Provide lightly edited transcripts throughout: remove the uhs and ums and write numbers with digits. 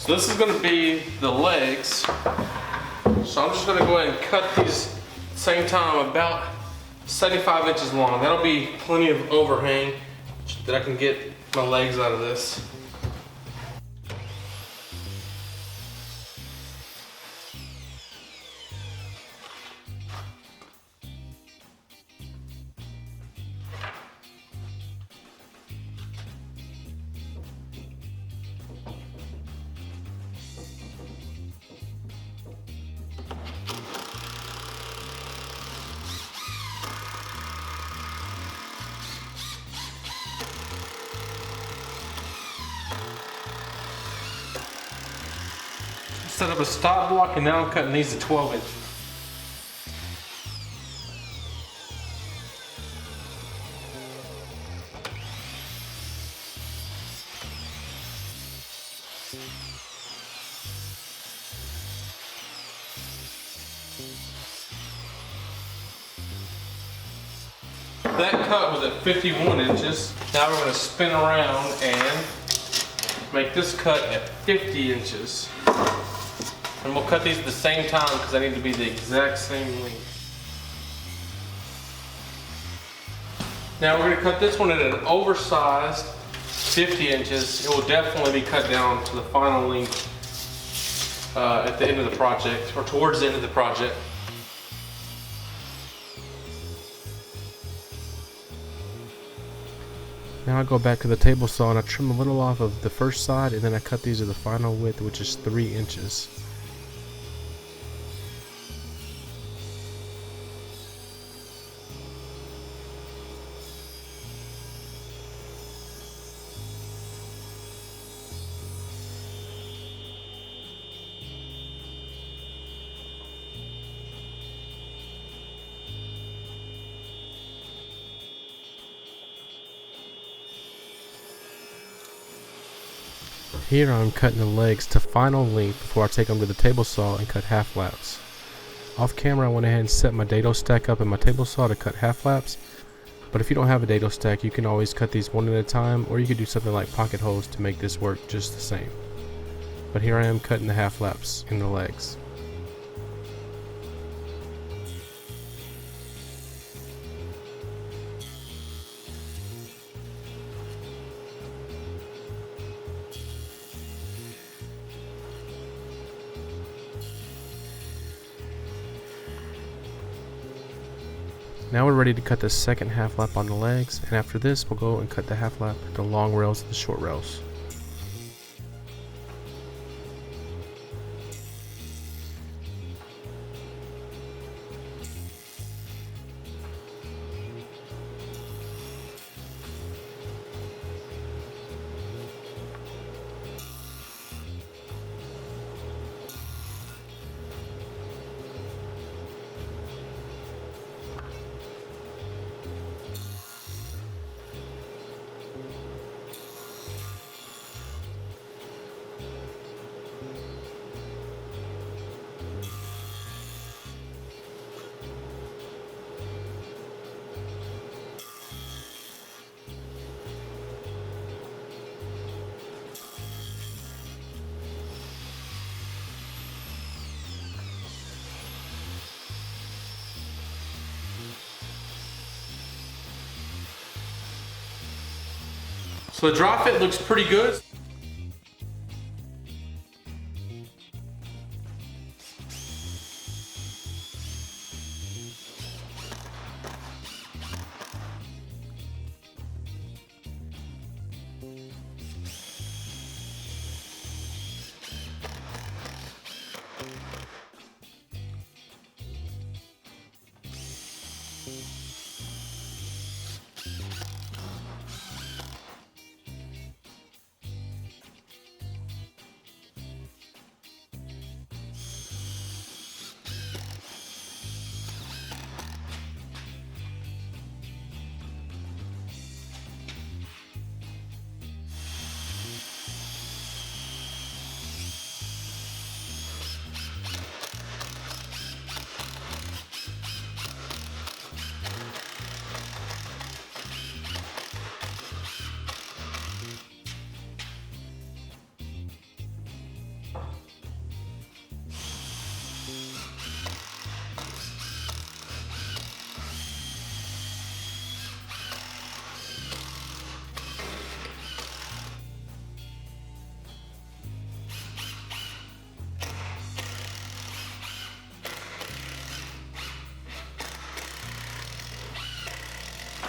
So this is going to be the legs. So I'm just going to go ahead and cut these at the same time, about 75 inches long. That'll be plenty of overhang that I can get my legs out of this. Set up a stop block, and now I'm cutting these to 12 inches. That cut was at 51 inches. Now we're going to spin around and make this cut at 50 inches. And we'll cut these at the same time because they need to be the exact same length. Now we're going to cut this one at an oversized 50 inches. It will definitely be cut down to the final length at the end of the project, or towards the end of the project. Now I go back to the table saw and I trim a little off of the first side, and then I cut these to the final width, which is 3 inches. Here I'm cutting the legs to final length before I take them to the table saw and cut half laps. Off camera I went ahead and set my dado stack up in my table saw to cut half laps, but if you don't have a dado stack you can always cut these one at a time, or you could do something like pocket holes to make this work just the same. But here I am cutting the half laps in the legs. Now we're ready to cut the second half lap on the legs, and after this we'll go and cut the half lap, the long rails and the short rails. So the dry fit looks pretty good.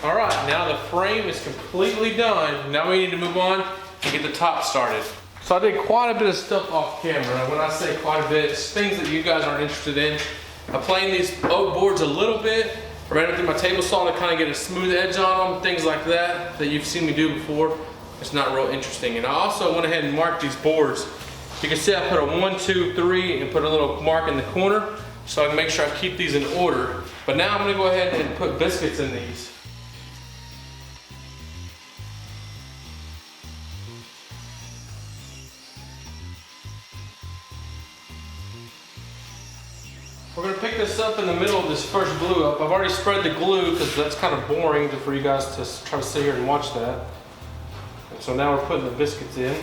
All right, now the frame is completely done. Now we need to move on and get the top started. So I did quite a bit of stuff off camera. When I say quite a bit, it's things that you guys aren't interested in. I planed these oak boards a little bit, ran it through my table saw to kind of get a smooth edge on them, things like that you've seen me do before. It's not real interesting. And I also went ahead and marked these boards. You can see I put a 1, 2, 3 and put a little mark in the corner so I can make sure I keep these in order. But now I'm gonna go ahead and put biscuits in these. We're gonna pick this up in the middle of this first glue up. I've already spread the glue because that's kind of boring for you guys to try to sit here and watch that. And so now we're putting the biscuits in.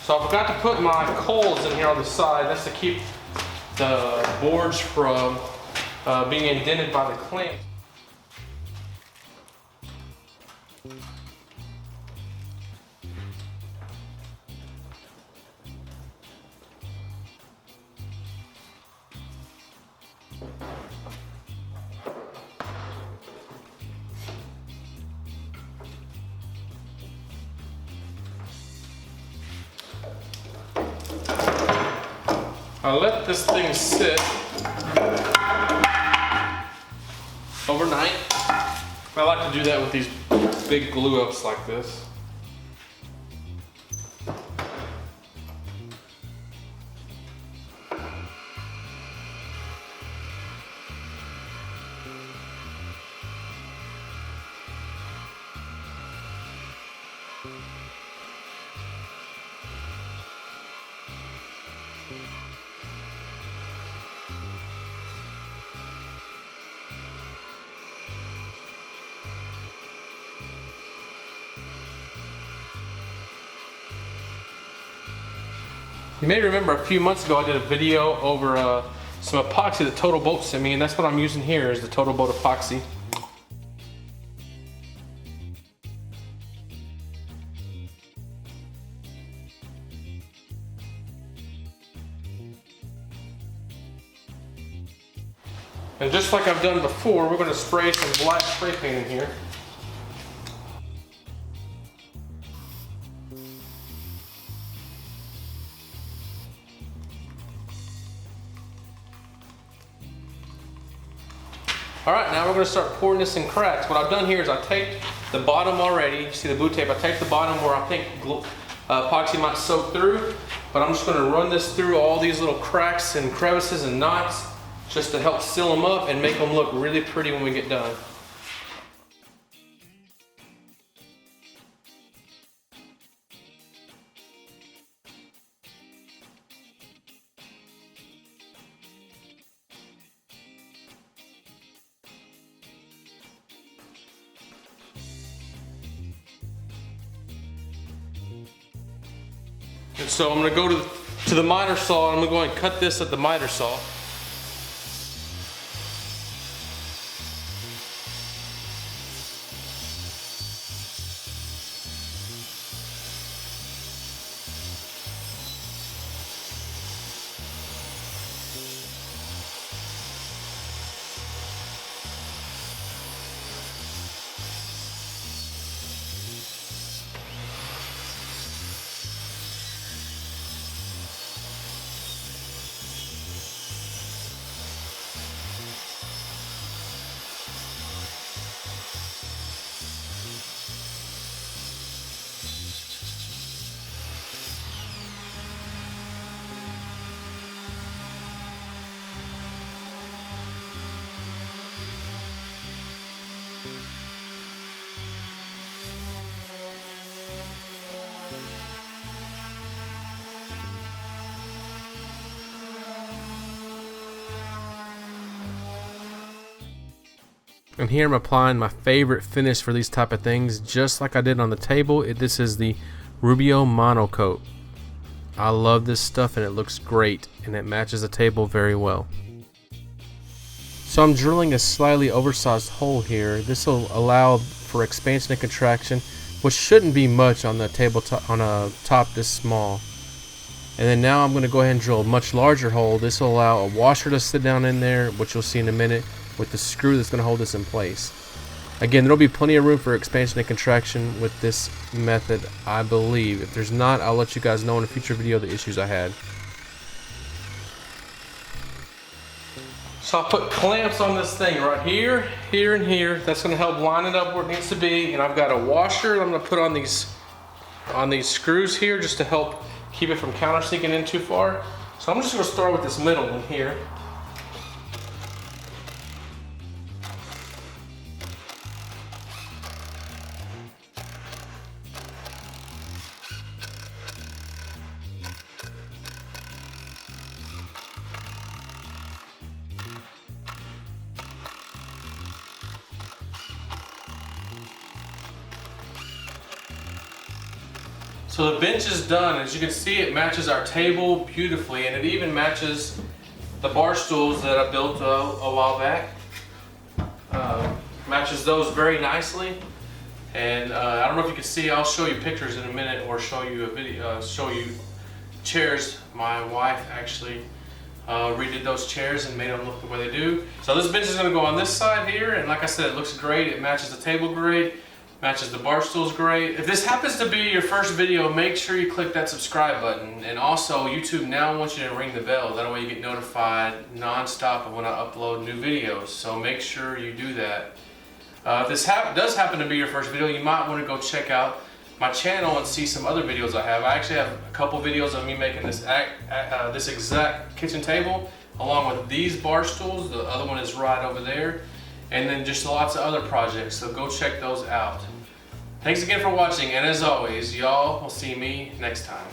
So I forgot to put my coals in here on the side. That's to keep the boards from being indented by the clamp. I let this thing sit overnight. I like to do that with these big glue ups like this. You may remember a few months ago I did a video over some epoxy that Total Bolt sent me, and that's what I'm using here is the Total Bolt epoxy. And just like I've done before, we're going to spray some black spray paint in here. All right, now we're going to start pouring this in cracks. What I've done here is I taped the bottom already. You see the blue tape? I taped the bottom where I think epoxy might soak through, but I'm just going to run this through all these little cracks and crevices and knots just to help seal them up and make them look really pretty when we get done. And so I'm going to go to the miter saw, and I'm going to go and cut this at the miter saw. And here I'm applying my favorite finish for these type of things, just like I did on the table. This is the Rubio Mono Coat. I love this stuff and it looks great and it matches the table very well. So I'm drilling a slightly oversized hole here. This will allow for expansion and contraction, which shouldn't be much on the tabletop, on a top this small. And then now I'm going to go ahead and drill a much larger hole. This will allow a washer to sit down in there, which you'll see in a minute, with the screw that's going to hold this in place. Again, there'll be plenty of room for expansion and contraction with this method, I believe. If there's not, I'll let you guys know in a future video the issues I had. So I'll put clamps on this thing right here, here, and here. That's going to help line it up where it needs to be. And I've got a washer that I'm going to put on these screws here just to help keep it from countersinking in too far. So I'm just going to start with this middle one here. So the bench is done. As you can see, it matches our table beautifully, and it even matches the bar stools that I built a while back. Matches those very nicely. And I don't know if you can see, I'll show you pictures in a minute, or show you a video, show you chairs. My wife actually redid those chairs and made them look the way they do. So this bench is going to go on this side here, and like I said, it looks great. It matches the table great. Matches the bar stools great. If this happens to be your first video, make sure you click that subscribe button. And also, YouTube now wants you to ring the bell. That way you get notified non-stop of when I upload new videos. So make sure you do that. If this does happen to be your first video, you might want to go check out my channel and see some other videos I have. I actually have a couple videos of me making this exact kitchen table, along with these bar stools. The other one is right over there. And then just lots of other projects, so go check those out. Thanks again for watching, and as always, y'all will see me next time.